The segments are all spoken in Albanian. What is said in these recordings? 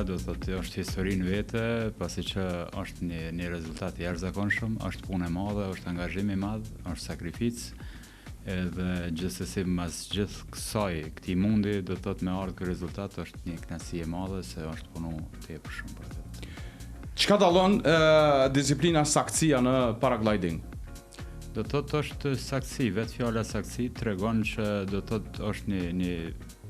do të thotë është historinë vete, pasi që është një rezultat i jashtëzakonshëm, është punë e madhe, është angazhim i madh, është sakrificë, edhe gjithsesi mas gjithë këtij mundi do të thotë me ardhur ky rezultat është një kënaqësi e madhe se është punu tepër shumë për këtë. Çka dallon disiplina saktësia në paragliding? Do të thotë është saktësi, vetë fjala saktësi tregon që do të thotë është një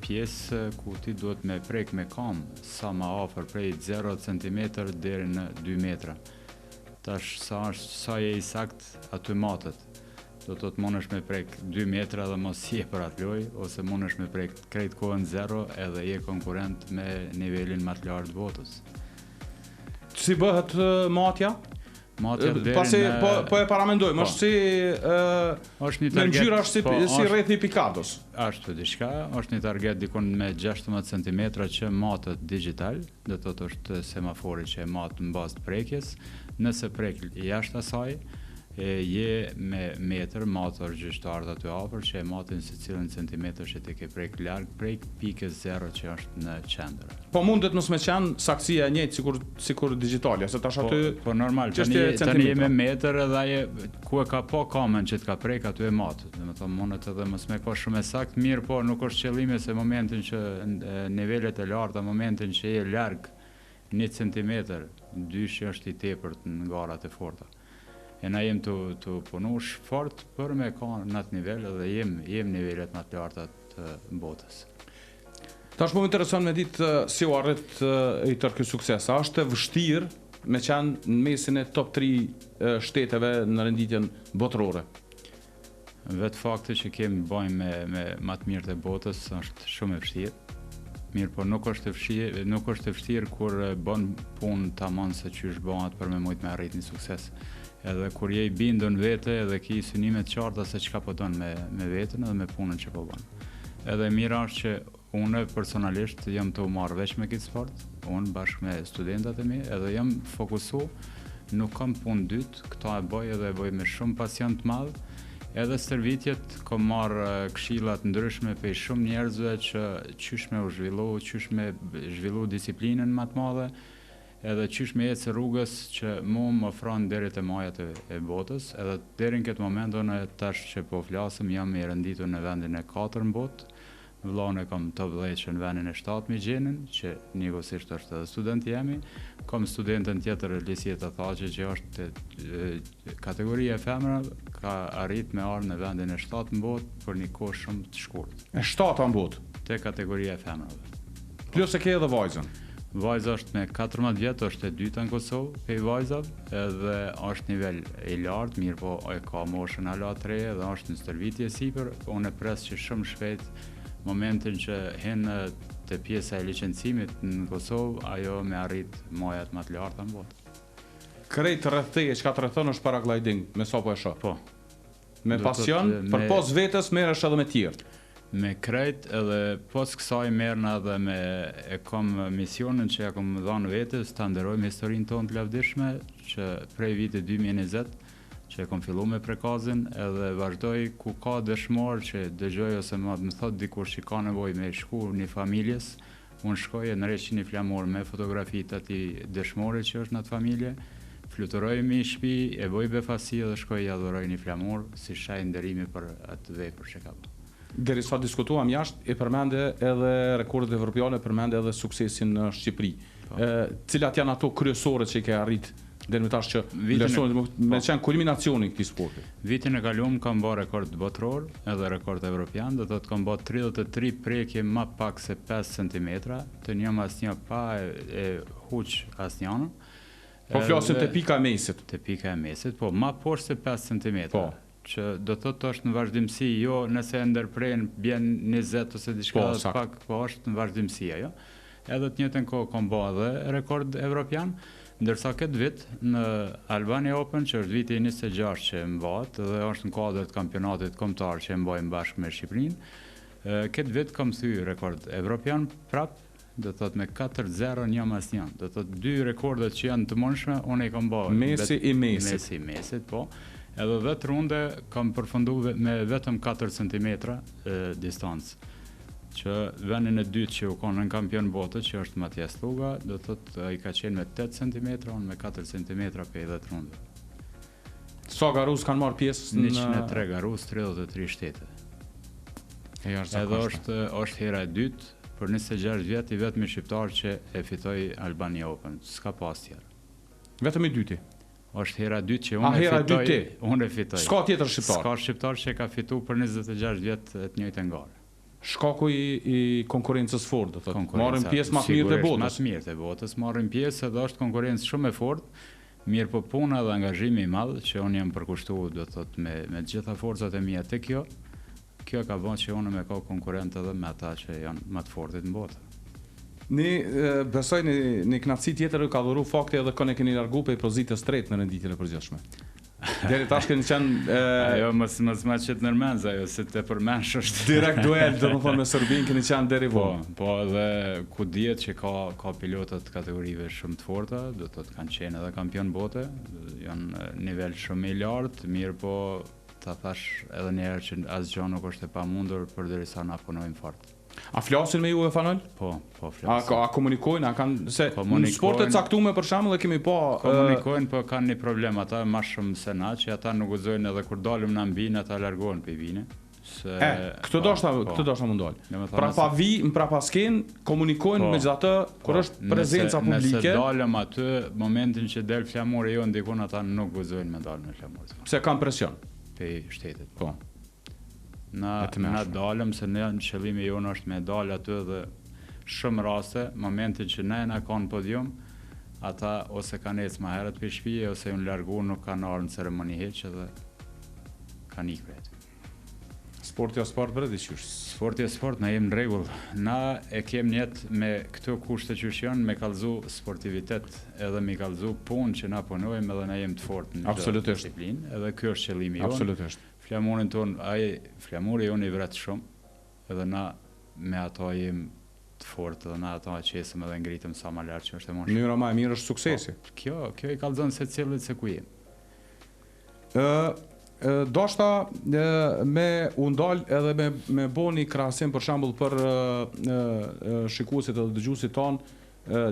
pjesë ku ti duhet me prek me kam sa më afër prej 0 cm deri në 2 metra. Tash sa je i sakt aty matet. Do të thotë mundesh me prek 2 metra dhe mos je për atë lojë, ose mundesh me prek krejt kohën 0 edhe je konkurrent me nivelin më të lartë të botës. Si bëhet matja? Pasi po e paramendojmë, është si në ngjyra është si rreth një pikados. Ashtu diçka, është një target dikon me 16 cm që matet digital, do të thotë është semafori që e mat në bazë të prekjes. Nëse prek jashtë asaj, je me metër mator gjyqtar aty afër që e matin secilin centimetër që te ke prek larg prej pikës 0 që është në qendër. Po mundet mos me qenë saktësia e njëjtë sikur digjitale, se tash aty po normal, tani je me metër edhe ai ku e ka po kamën që të ka prek aty e mat. Domethënë mundet edhe mos me ka shumë sakt, mirë po nuk është qëllimi se momentin që nivelet e larta, momentin që je larg 1 centimetër, dysh është i tepërt në garat e forta. E na jem të punu fort për me ka në atë nivel edhe jem nivelet më të larta të botës. Tash më intereson me ditë si u arrit i tërë ky sukses. A është e vështirë me qenë në mesin e top 3 shteteve në renditjen botërore? Vetë fakti që kemi bëjmë me më të mirët e botës është shumë e vështirë. Mirë, po nuk është e vështirë kur bën punë tamam se çysh bëhet për me mujt me arrit një sukses. Edhe kur je i bindur në vete edhe ki synime të qarta se çka po don me veten edhe me punën që po bën. Edhe mira është që unë personalisht jam të marrë veç me këtë sport, unë bashkë me studentët e mi, edhe jam fokusu, nuk kam punë dytë, këta e bëj edhe e bëj me shumë pasion të madh. Edhe stërvitjet kam marrë këshillat ndryshme prej shumë njerëzve që qysh me u zhvillu disiplinën më të madhe, edhe qysh me ecë rrugës që më ofron deri te majat e botës, edhe deri në këtë moment unë tash që po flasëm jam i renditur në vendin e 4 në botë. Vllahun e kam top 10 që në vendin e 7 me gjenin, që njëkohësisht është edhe student jemi. Kam studentën tjetër Lisjeta Thaqi që është kategoria e femrave, ka arrit me ardhur në vendin e 7 në botë për një kohë shumë të shkurtë. E 7 në botë? Te kategoria e femrave. Plus e ke edhe vajzën? Vajza është me 14 vjetë, është e dyta në Kosovë, pe vajzave, edhe është nivel i lartë, mirë po e ka moshën ala të re, edhe është në stërvitje sipër, unë e pres që shumë shpejt momentin që henë te pjesa e licencimit në Kosovë, ajo me arrit majat më të larta në botë. Krejt rreth teje çka treton është paragliding, me sa po e shoh? Po. Me pasion, për pos vetes merresh edhe me tjerë. Me krejt edhe pos kësaj merrna edhe e kam misionin që ja kam dhënë vetes ta nderojmë historinë tonë të lavdishme që prej vitit 2020 që e kam filluar me prekazin edhe vazhdoj ku ka dëshmor që dëgjoj ose më thot dikush që ka nevojë me shku një familjes, unë shkoj e nërreq një flamur me fotografitë atij dëshmore që është në atë familje, fluturoj mi shtëpi, e boj befasi dhe shkoj i adhuroj një flamur si shaj nderimi për atë vepër që ka bërë. Deri sa diskutuam jashtë, e përmende edhe rekordet evropiane, përmende edhe suksesin në Shqipëri. Cilat janë ato kryesore që i ke arrit deri më tash që me qenë kulminacioni këtij sporti? Vitin e kaluar kam bërë rekord botror, edhe rekord evropian, do të thotë kam bërë 33 prekje më pak se 5 cm, të njëm asnjë pa e huq asnjënë. Po flasim te pika e mesit. Te pika e mesit, po më poshtë se 5 cm. Po. Që do thotë është në vazhdimsi, jo nëse ndërpren bjen 20 ose diçka pak, po është në vazhdimsi ajo. Edhe të njëjtën kohë kam bërë edhe rekord evropian, ndërsa këtë vit në Albania Open, që është viti 26 që mbahet dhe është në kuadër të kampionatit kombëtar që mbajmë bashkë me Shqipërinë, këtë vit kam thyer rekord evropian prap, do thotë me 4-0 njëm asnjë. Do thotë dy rekordet që janë të mundshme, unë i kam bërë. Mesi i mesit. Mesi i mesit, po. Edhe 10 runde kam përfunduar me vetëm 4 cm distancë. që vendin e dytë që u konë në kampion botët, që është Mathias Thuga, do të thotë ai ka qenë me 8 cm, unë me 4 cm pe 10 rundë. Sa garuz kanë marrë pjesë në 103 garuz, 33 shtete. Edhe është hera e dytë për 26 vjet i vetmi shqiptar që e fitoi Albania Open, s'ka pas tjetër. Vetëm i dyti. Është hera e dytë që unë e fitoj. S'ka tjetër shqiptar. S'ka shqiptar që ka fituar për 26 vjet të njëjtën garë. Shkaku i konkurrencës fortë, do thotë. Marrin pjesë më të mirë të botës. Më të mirë të botës, marrin pjesë edhe është konkurrencë shumë e fortë. Mirë po puna dhe angazhimi i madh që unë jam përkushtuar, do thotë me të gjitha forcat e mia te kjo ka bën që unë me ka konkurrent edhe me ata që janë më të fortit në botë. Besoj në knatësi tjetër ka dhuru fakti edhe kënë e keni largu pe pozitës tretë në renditjen e përgjithshme. Deri tash keni qenë ajo mos ma qet nërmenz ajo se të përmensh është direkt duel, domethënë me Serbinë keni qenë deri vonë. Po edhe ku dihet që ka pilota të kategorive shumë të forta, do të thotë kanë qenë edhe kampion bote, janë nivel shumë i lartë, mirë po ta thash edhe një herë që asgjë nuk është e pamundur përderisa na punojmë fort. A flasin me ju e fanol? Po flasin. A komunikojnë, a kanë se në sporte caktuar për shembull e kemi pa komunikojnë, po kanë një problem ata më shumë se na, që ata nuk guxojnë edhe kur dalëm na mbinë ata largohen pe vine. Se këtë doshta mund dal. Pra pa pa sken komunikojnë megjithatë kur është prezenca publike. Nëse dalëm aty, momentin që del flamuri jo ndikon ata nuk guxojnë me dalë me flamur. Pse kanë presion pe shtetet. Po. Na dalëm se ne qëllimi jonë është me dalë aty dhe shumë raste, momentin që ne na kanë podium, ata ose kanë ecë më herët për shtëpi ose janë larguar, nuk kanë ardhur në ceremoni hiç dhe kanë ikë aty. Sporti o sport bre diçysh. Sporti o sport, na jemi në rregull. Na e kemi jetë me këto kushte që janë, me kallëzu sportivitet edhe me kallëzu punë që na punojmë edhe na jemi të fortë në çdo disiplinë, edhe ky është qëllimi jonë. Absolutisht. Flamurin ton, flamuri jonë i vret shumë, edhe na me ato jemi të fortë dhe na ato qesëm edhe ngritëm sa më lart që është e mundshme. Mënyra më e mirë është suksesi. Kjo i kallëzon secillit se ku jemi. Doshta me u ndal edhe me boni krahasim për shembull për shikuesit edhe dëgjuesit ton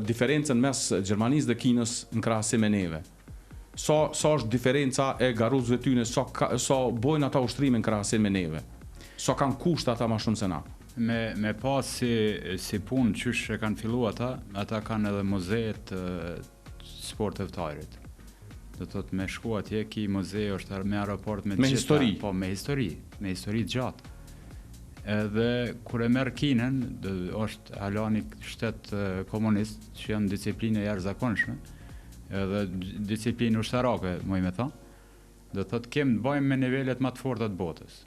diferencën mes Gjermanisë dhe Kinës në krahasim me neve. Sa është diferenca e garuzëve tyne, sa bojnë ata ushtrime në krahasim me neve, sa kanë kusht ata ma shumë se na. Me pas si punë qysh e kanë fillu ata kanë edhe muzeet sport të vtajrit. Do të thotë me shku atje ki muzej është me aeroport me histori. Po me histori të gjatë. Edhe kur e merr Kinën, është hala një shtet komunist që janë disciplinë jashtëzakonshme. Edhe disiplinë ushtarake, më me thonë, do thotë kemë të bëjmë me nivelet më të forta të botës.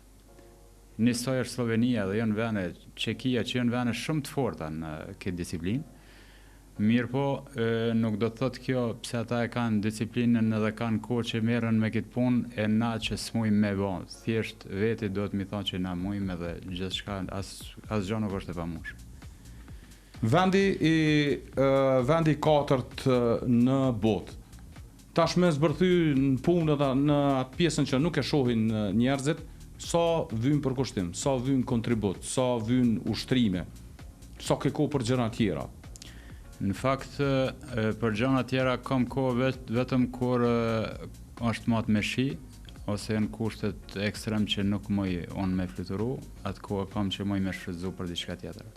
Njësoj është Slovenia dhe janë vene, Çekia që janë vene shumë të forta në këtë disiplinë. Mirë po, nuk do të thotë kjo pse ata e kanë disiplinën edhe kanë kohë që merren me këtë punë e na që s'mujmë me bon. Thjesht veti do të mi thonë që na mujmë edhe gjithçka asgjë nuk është e pamundshme. Vendi i katërt në botë. Tash me zbërthy në punë dhe në atë pjesën që nuk e shohin njerëzit, sa vyn për kushtim, sa vyn kontribut, sa vyn ushtrime, sa ke kohë për gjëra tjera. Në fakt, për gjëra tjera kam kohë vetëm kur është matë me shi, ose janë kushtet ekstrem që nuk mëj unë me fluturu, atë kohë kam që mëj me shfrytzu për diçka tjetër.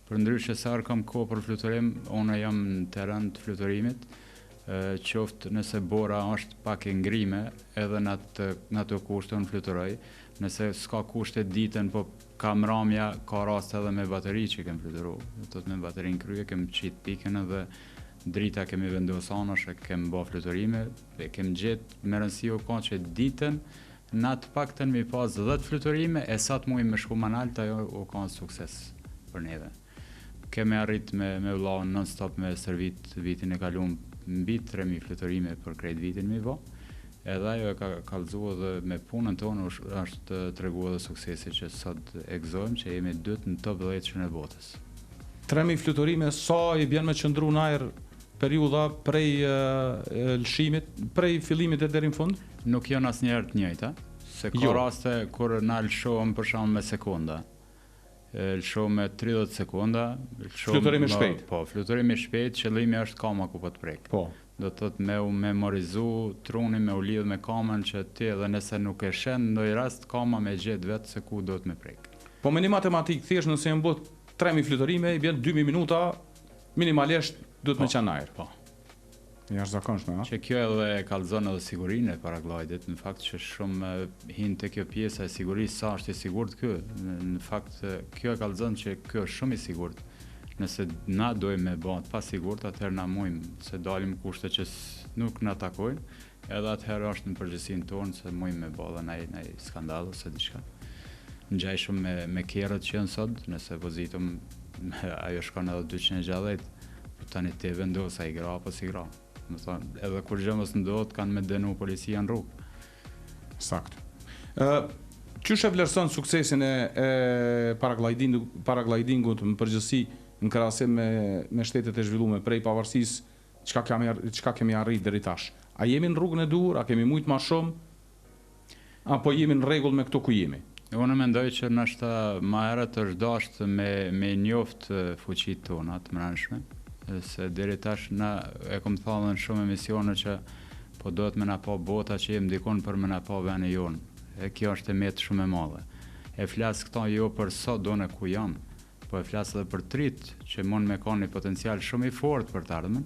Për ndryshe sa kam kohë për fluturim, unë jam në teren të fluturimit, qoftë nëse bora është pak e ngrime, edhe në ato kushte unë fluturoj, nëse s'ka kushte ditën, po ka mramja, ka rast edhe me bateri që kem fluturu, do të me baterin krye, kem qitë pikën edhe drita kemi vendosanosh e kem bë fluturime, e kem gjetë me rëndësi u ka që ditën, në atë paktën mi pas 10 fluturime, e sa të mujmë me shku manalt, ajo u ka sukses për neve. Kemi arrit me vllaun non-stop me servit vitin e kaluar mbi 3000 fluturime për krejt vitin mi vë. Edhe ajo e ka kallëzuar dhe me punën tonë është treguar dhe suksesi që sot e gëzojmë që jemi dytë në top 10 e botës. 3000 fluturime, sa i bjen me qëndru në ajër periudha prej lëshimit, prej fillimit e deri në fund? Nuk janë asnjëherë të njëjta, se ka raste kur na lëshohem për shembull me sekonda. lësho me 30 sekonda. Fluturimi shpejt. Po, fluturimi shpejt, qëllimi është kama ku po të prek. Po. Do të thotë me u memorizu trunin, me u lidh me kamën që ti edhe nëse nuk e shen ndonjë rast kama me gjetë vetë se ku do të me prek. Po me një matematikë thjesht nëse janë bot 3000 fluturime, i vjen 2000 minuta, minimalisht duhet me qenë ajër. Po. Jashtëzakonshme, ha? Që kjo edhe e kallëzon edhe sigurinë e paraglidit, në fakt që shumë hinë te kjo pjesa e sigurisë, sa është i sigurt ky. Në fakt kjo e kallëzon që kjo është shumë i sigurt. Nëse na dojmë me bëhet pa sigurt, atëherë na mujmë se dalim kushte që nuk na takojnë, edhe atëherë është në përgjithësinë tonë se mujmë me bëhet ndaj skandal ose diçka. Ngjaj shumë me kerrët që janë sot, nëse vozitëm ajo shkon edhe 260, po tani te vendos ai gra apo si gra. Më thonë, edhe kur gjë mos ndodhet, kanë me dënu policia në rrugë. Sakt. Çush e vlerëson suksesin e paraglidingut në përgjithësi në krahasim me shtetet e zhvilluara prej pavarësisë çka kemi arrit deri tash? A jemi në rrugën e duhur, a kemi shumë më shumë? Apo jemi në rregull me këto ku jemi? Unë mendoj që nështë më herët është dashur me njoftë fuqitë tona të mbrëmshme, se deri tash na e kam thënë në shumë emisione që po duhet me na pa bota që jem dikon për me na pa vendin jon. E kjo është emet shumë e madhe. E flas këto jo për sa do në ku jam, po e flas edhe për trit që mund me kanë një potencial shumë i fortë për të ardhmen,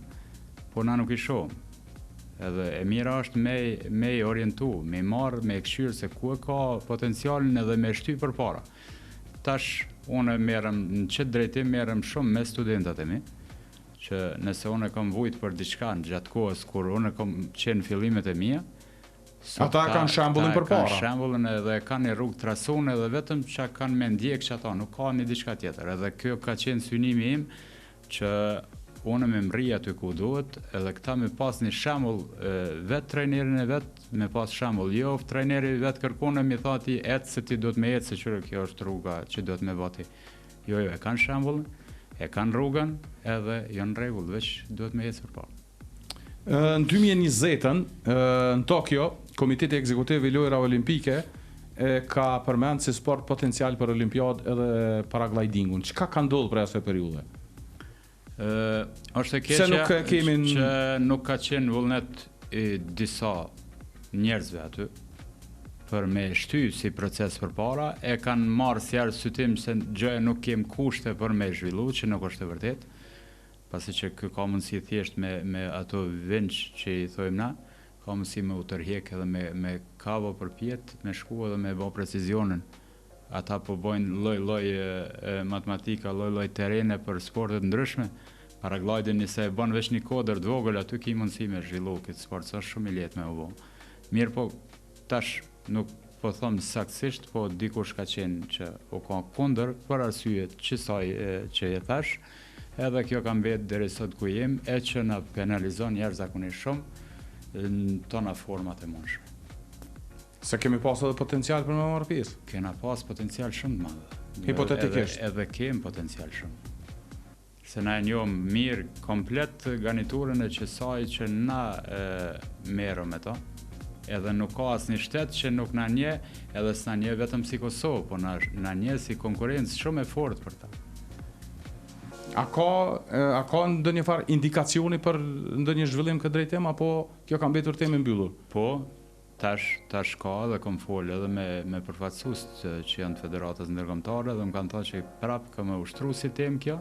po na nuk i shohim. Edhe e mira është me i orientu, me i marrë, me i këshyrë se ku e ka potencialin edhe me shty për para. Tash, unë merrem në qëtë drejtim, merrem shumë me studentat e mi, që nëse unë e kam vujt për diçka në gjatë kohës, kur unë e kam qenë fillimet e mia, ata kanë shembullin përpara. Kanë shembullin edhe kanë një rrugë trasuar edhe vetëm çka kanë me ndjek që ata, nuk ka një diçka tjetër. Edhe kjo ka qenë synimi im që unë me mri aty ku duhet, edhe këta me pas një shembull vetë trajnerin e vet, me pas shembull jo trajneri vet kërkon mi thati ec se ti duhet me ecë se kjo është rruga që duhet me vati. Jo, e kanë shembullin, e kanë rrugën, edhe janë rregull, veç duhet me ecë përpara. Në 2020-ën, në Tokyo, Komiteti Ekzekutiv i Lojrave Olimpike ka përmend si sport potencial për olimpiadë edhe paraglidingun. Çka ka ndodhur për asaj periudhe? Është e keqja që nuk ka qenë vullnet i disa njerëzve aty për me shty si proces përpara, e kanë marrë si arsyetim se gjëja nuk kem kushte për me zhvillu, që nuk është e vërtet, pasi që kë ka mundësi thjesht me ato vinç që i thojmë na, ka mundësi me u tërhjek edhe me kavo për pjetë, me shku edhe me bo precizionin. Ata po bojnë lloj matematika, lloj terene për sportet ndryshme. Paraglidin nëse e bën veç një kodër të vogël, aty ki mundësi me zhvillu këtë sport, është shumë i lehtë me u bë. Mirë po, tash nuk po them saktësisht, po dikush ka qenë që u ka kundër për arsyet që e thash, edhe kjo ka mbetë deri sot ku jem, e që na penalizon jashtëzakonisht shumë në tona format e mundshme. Se kemi pas edhe potencial për me marrë pjesë? Kena pas potencial shumë të madh. Hipotetikisht. Edhe kem potencial shumë. Se na e njohim mirë komplet garniturën e qësaj që na merrem me to. Edhe nuk ka asnjë shtet që nuk na nje, edhe s'na nje vetëm si Kosovë, po na nje si konkurrencë shumë e fortë për ta. A ka ndonjë farë indikacioni për ndonjë zhvillim këtë drejtim, apo kjo ka mbetur temë mbyllur? Po, tash ka dhe kom folë edhe me përfaqësues që janë të federatës ndërkombëtare dhe më kanë thënë që prapë ka më ushtruar si temë kjo,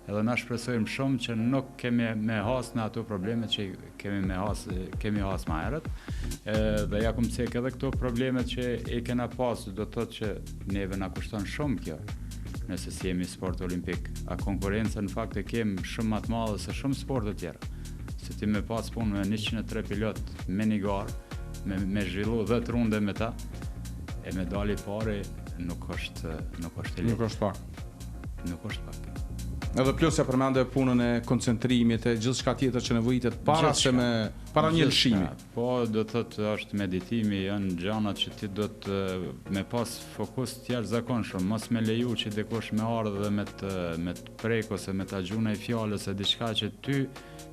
edhe na shpresojmë shumë që nuk kemi me has në ato probleme që kemi has më herët. Dhe ja kom cek edhe këto problemet që i kena pas, do të thotë që neve na kushton shumë kjo. Nëse si jemi sport olimpik, a konkurenca në fakt e kemë shumë më të madhe se shumë sporte tjera. Se ti me pas punë me 103 pilot me një garë, me zhvillu 10 runde me ta, e medali pari nuk është e lehtë. Nuk është pak. Nuk është pak. Edhe plus ja përmende punën e koncentrimit e gjithçka tjetër që nevojitet para se me para një lëshimi. Po, do të thotë është meditimi, janë gjanat që ti do të me pas fokus të jashtëzakonshëm, mos me leju që dikush me ardhë dhe me të prek ose me ta gjuna i fjalës e diçka që ty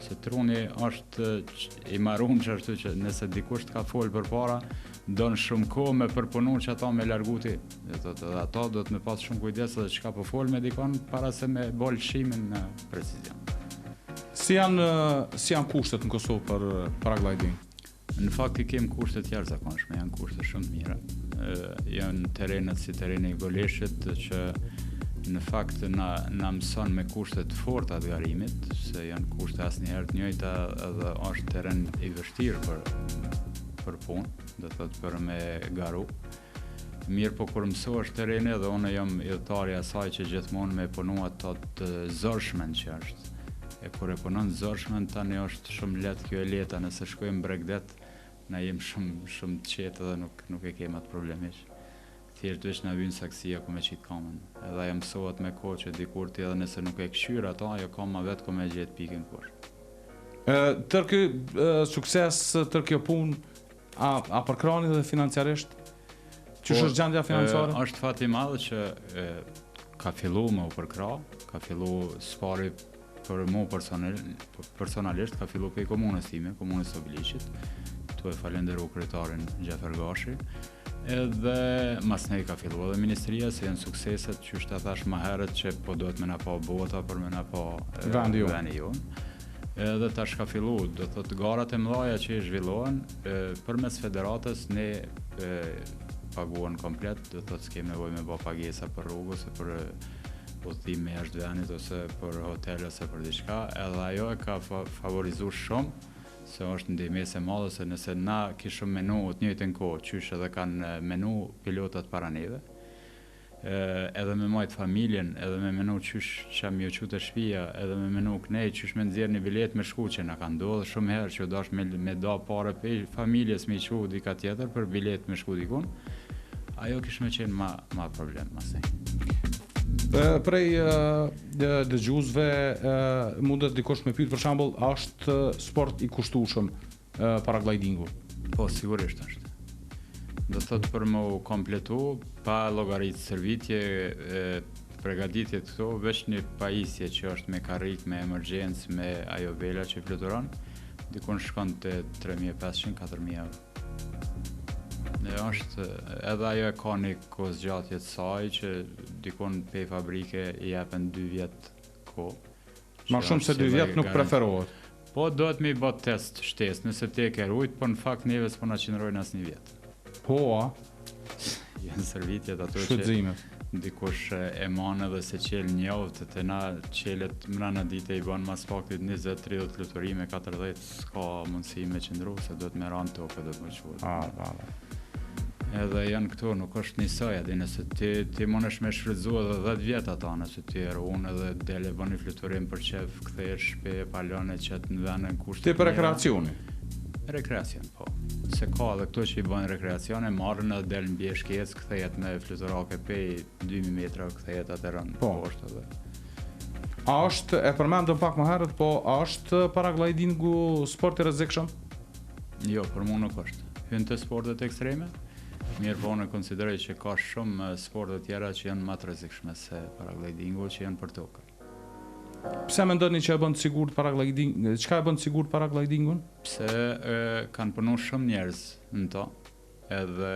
se truni është i marrun që ashtu që nëse dikush të ka folë përpara, don shumë kohë me përpunu që ata me largu ti. Dhe ata do të me pas shumë kujdes edhe çka po fol me dikon para se me bol lëshimin në precizion. Si janë kushtet në Kosovë për paragliding? Në fakt I kem kushte të jashtëzakonshme, janë kushte shumë të mira. Janë terrenet si terreni I Goleshit që në fakt na mëson me kushte të forta të garimit, se janë kushte asnjëherë të njëjta edhe është terren I vështirë për punë, do të thotë për me garu. Mirë po kur mësohesh terreni dhe unë jam idhëtari I asaj që gjithmonë me punu ato të zorshmen që është. E kur e punon zorshmen tani është shumë lehtë kjo e leta, nëse shkojmë Bregdet, na jem shumë të qetë dhe nuk e kem atë problemesh. Thjesht veç na vjen saksia ku me qit kamën. Edhe ajo mësohet me kohë që dikur ti edhe nëse nuk e këshyr ato, ajo kama vetë ku me gjet pikën poshtë. Tër ky sukses, tër kjo punë, a përkrahani dhe financiarisht? Ç'është është gjendja financiare? Është fat I madh që ka filluar me u përkrah, ka filluar spari për mu personalisht ka fillu pe komunës time, komunës Obiliqit, tu e falenderu kryetarin Gjafer Gashi, edhe mas nej ka fillu edhe ministria se janë sukseset që është thash më herët që po do të me na pa bota për me na pa vendi jonë. Edhe tash ka fillu, do të thotë garat e mëdhaja që I zhvillohen, përmes federatës ne paguan komplet, do të thotë s'kem nevojë me bë pagesa për rrugë ose për udhëtime jashtë vendit ose për hotel ose për diçka, edhe ajo e ka favorizuar shumë, se është ndihmëse e madhe se nëse na kishim menu të njëjtën kohë, qysh edhe kanë menu pilotat para neve, edhe me majt familjen, edhe me menu qysh që mi u qute shtëpia, edhe me menu knej, qysh me nxjerr një bilet me shku që na ka ndodhur shumë herë që dash me da parë pe familjes me qu dika tjetër për bilet me shku dikun, ajo kishme qenë ma problem, masej. Prej dëgjuesve mundet dikush me pyet për shembull, a është sport I kushtueshëm paraglidingu? Po, sigurisht është. Do thotë për më kompletu, pa llogaritë servitje, përgatitje këto, veç një pajisje që është me karrik, me emergjencë, me ajo vela që fluturon, dikun shkon te 3.500-4.000 euro. Është edhe ajo e ka një kohë zgjatje të saj që dikon pe fabrike I japen 2 vjet kohë. Ma shumë se 2 vjet nuk preferohet. Po dohet me I bë test shtesë, nëse te ke rujt, po në fakt neve s'po na qëndrojnë asnjë vjet. Po, a? Janë servitjet ato Shfrytëzimet. që dikush e man edhe se qel një javë, të na qelet mrena dite I bën mas faktit 20-30 fluturime, 40 s'ka mundësi me qëndru, se do të me ranë tokë do të më quhet. Edhe janë këto, nuk është njësoj, edhe nëse ti monesh me shfrytëzu edhe 10 vjet ata, nëse ti e ruan edhe dele bën një fluturim për qef, kthehesh shpe, palone qet në vendin kushtet. Ti për rekreacioni? Rekreacion, po. Se ka edhe këto që I bën rekreacione, marrën edhe del mbi shkec, kthehet me fluturake pej 2000 metra, kthehet atë rënd poshtë edhe. A është, e përmendëm pak më herët, po a është paraglidingu sport I rrezikshëm? Jo, për mua nuk është. Hyn te sportet ekstreme. Mirë po unë konsideroj që ka shumë sporte tjera që janë më të rrezikshme se paraglidingu që janë për tokë. Pse mendoni që e bën të sigurt paragliding? Çka e bën të sigurt paraglidingun? Pse kanë punuar shumë njerëz në to, edhe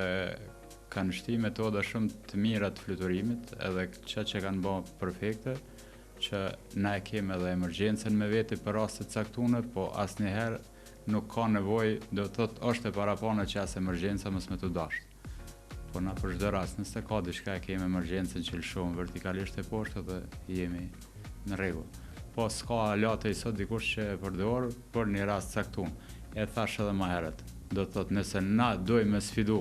kanë shti metoda shumë të mira të fluturimit, edhe që kanë bërë perfekte, që na e kemi edhe emergjencën me vete për raste të caktuara, po asnjëherë nuk ka nevojë, do të thotë është e parapana që as emergjenca mos me të dashur. Po na për çdo rast, nëse ka diçka e kemi emergjencën që lëshohem vertikalisht e poshtë dhe jemi në rregull. Po s'ka late I sot dikush që e përdor për një rast caktuar. E thash edhe më herët. Do të thotë nëse na dojmë me sfidu,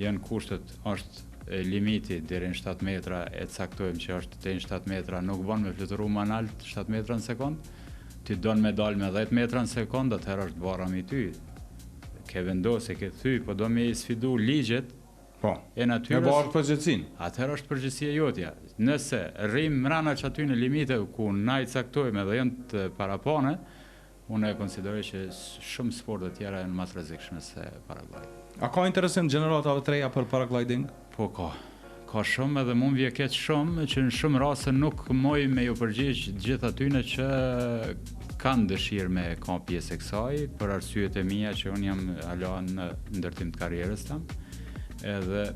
janë kushtet, është limiti deri në 7 metra, e caktojmë që është deri në 7 metra, nuk bën me fluturu më lart 7 metra në sekond. Ti don me dal me 10 metra në sekond, atëherë është barra mi ty. Ke vendosë, ke thy, po do me sfidu ligjet. Po. E natyrës. Me barë përgjithësinë. Atëherë është përgjithësia jotja. Nëse rrim mrena që aty në limite ku na I caktojmë edhe janë të parapane, unë e konsideroj që shumë sporte tjera janë më të rrezikshme se paraglidi. A ka interesim gjeneratave të reja për paragliding? Po ka shumë edhe mund vje keq shumë që në shumë raste nuk moj me ju përgjigj gjithë atyne që kanë dëshirë me ka pjesë e kësaj për arsyet e mia që unë jam hala në ndërtim të karrierës tam. Edhe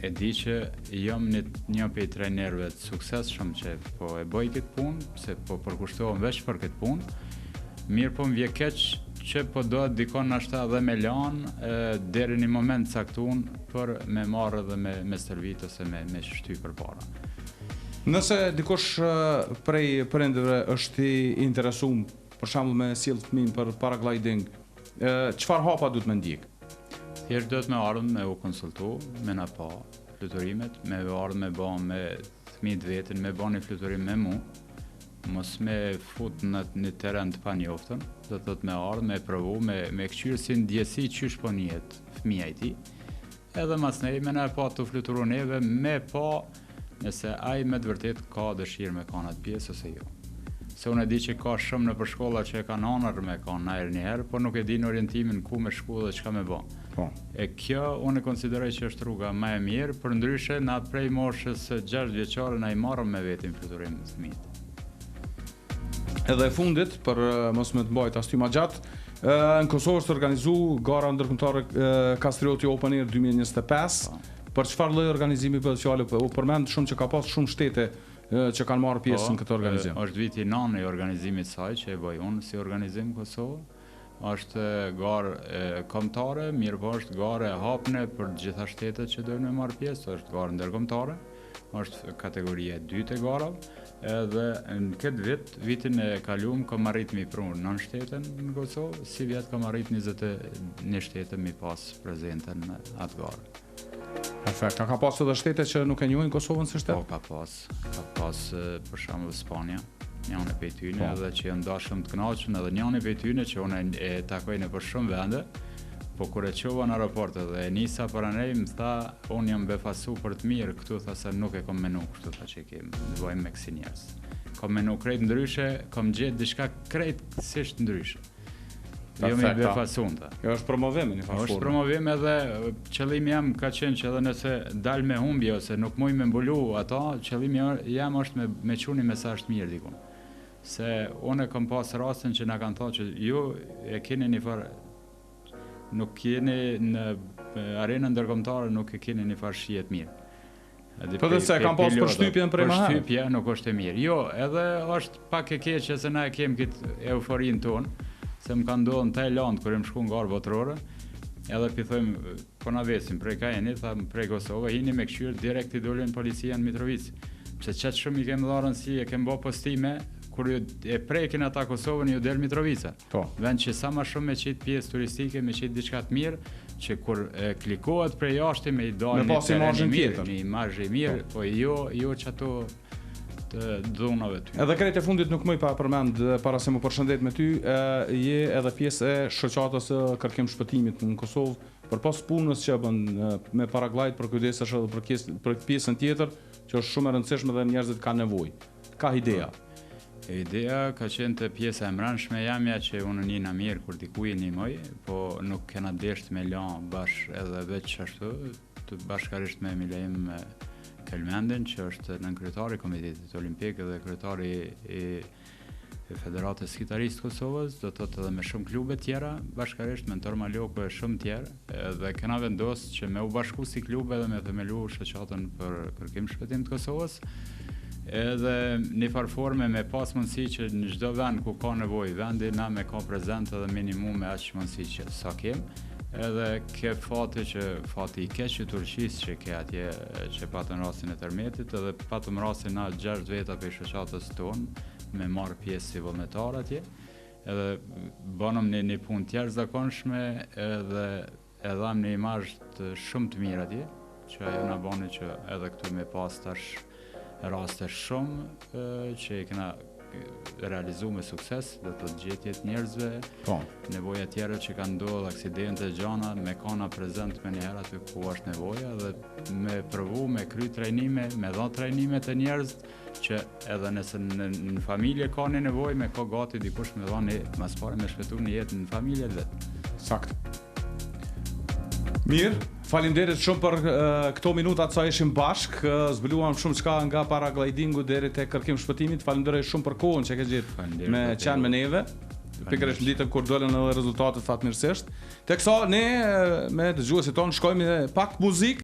e di që jam një prej trajnerëve të suksesshëm që po e bëj këtë punë, se po përkushtohem veç për këtë punë. Mirë po më vje keq që po do të dikon nashta dhe me lanë deri një moment caktun për me marrë dhe me stërvit ose me shty për para. Nëse dikush prej prindërve është i interesuar për shembull me sjell fëmin për paragliding, çfarë hapa duhet me ndjek? Thjesht duhet me ardhmë me u konsultu, me na pa fluturimet, me ardhmë me ba me fëmijët vetin, me ba një fluturim me mu, mos me fut në një teren të panjoftën, do të thotë me ardhmë, me provu, me këqyrë si ndjesi qysh po njihet fëmia i tij. Edhe mas nej me na pa të fluturu neve, me pa nëse ai me të vërtet ka dëshirë me kanë atë pjesë ose jo. Se unë e di që ka shumë në përshkolla që e kanë anër me kanë ajrë njëherë, por nuk e di në orientimin ku me shku dhe çka me bë. Po. E kjo unë e konsideroj që është rruga më e mirë, për ndryshe na prej moshës 6 vjeçare na i marrëm me vetin fluturim të fëmijët. Edhe e fundit, për mos me të mbajt as ty ma gjatë, në Kosovë është organizu gara ndërkombëtare Kastrioti Open Air 2025. Për çfarë lloj organizimi bëhet fjalë? U përmend shumë që ka pas shumë shtete që kanë marrë pjesë në këtë organizim. Është viti 9 i organizimit saj që e bëj unë si organizim Kosovë. Është garë kombëtare, mirë po është garë e hapne për të gjitha shtetet që dojnë me marrë pjesë, është garë ndërkombëtare, është kategoria e dytë e garave, edhe në këtë vitin e kaluam kam arrit mi prunë 9 shtete në Kosovë, si vjet kam arrit 21 shtete mi pas prezente në atë garë. Perfekt. Ka pas edhe shtete që nuk e njohin Kosovën si shtet? Po, ka pas për shembull Spanja, njëri prej tyre edhe që janë dashëm të kënaqur, edhe njëri prej tyre që unë e takoj në për shumë vende, po kur e çova në aeroport dhe e nisa para nej, më tha, unë jam befasu për të mirë këtu, tha se nuk e kam menu kështu, tha që kemi, ne bëjmë me kësi njerëz. Kam menu krejt ndryshe, kam gjetë diçka krejtësisht ndryshe. Jo me befasun ta. Kjo është promovim në fakt. Është promovim edhe qëllimi jam ka qenë që edhe nëse dal me humbje ose nuk muj me mbulu ata, qëllimi jam është me çuni mesazh të mirë diku. Se unë kam pas rastin që na kanë thënë që ju e keni një farë nuk jeni në arenën ndërkombëtare, nuk e keni një farë shije të mirë. Po dhe se kam pas përshtypjen prej më herë. Përshtypja nuk është e mirë. Jo, edhe është pak e keqe se na e kemi këtë euforinë tonë. Se më kanë ndodhur në Tajland kur më shku në garë botërore, edhe pi thojmë, po na vesim, prej ka jeni, tha prej Kosovë, hini me këshyrë direkt i dolën policia në Mitrovic. Pse çet shumë i kemë dhënë si e kemë bë postime, kur e prekin ata Kosovën ju del Mitrovica. Po. Vend që sa më shumë me qit pjesë turistike, me qit diçka të mirë, që kur klikohet prej jashtë me i dalë një imazh i mirë, po jo çato të dhunave ty. Edhe krejt e fundit nuk mëj pa përmend para se më përshëndet me ty, je edhe pjesë e shoqatës së kërkim shpëtimit në Kosovë, për pas punës që bën me paraglide, për kujdesesh edhe për pjesën tjetër, që është shumë e rëndësishme dhe njerëzit kanë nevojë. Ka ideja. Ideja ka qenë të pjesa e mbrëmshme jamja që unë njëna mirë kur dikuj ndihmoj, po nuk kena desht me lan bash edhe veç ashtu, të bashkarisht me Milajim Kelmendin, që është nënkryetari i Komitetit Olimpik dhe kryetari i Federatës Skitaristë Kosovës, do të thotë edhe me shumë klube tjera, bashkarisht me Mentor Maloku e shumë tjerë, dhe kena vendosur që me u bashku si klube dhe me themelu shoqatën për kërkim shpëtim të Kosovës, edhe një farforme me pas mundësi që në çdo vend ku ka nevojë vendi na me ka prezent edhe minimum me aq mundësi që sa kemë. Edhe ke fati i keq i Turqisë që ke atje që patën rastin e tërmetit, edhe patëm rastin na 6 veta për shoqatës tonë me marrë pjesë si vullnetar atje. Edhe bënëm një punë të jashtëzakonshme edhe dham një imazh të shumë të mirë atje, që ajo na bani që edhe këtu me pas tash raste shumë që kena realizu me sukses, do të gjetjet njerëzve, Po. nevoja tjera që kanë ndodhur, aksidente, gjana, me kana prezent me njëherë aty ku është nevoja dhe me provu, me kry trajnime, me dha trajnime të njerëz që edhe nëse në familje ka një nevojë, me ka gati dikush me dha një mas pare me shpëtu një jetë në familje vetë. Sakt. Mirë, faleminderit shumë për këto minutat sa ishim bashk, zbuluam shumë çka nga paraglidingu deri te kërkim shpëtimit. Falenderoj shumë për kohën që ke gjetë me qenë me neve. Pikërisht në ditën kur dolën edhe rezultatet fatmirësisht. Teksa ne me dëgjuesit tonë shkojmë pak muzikë.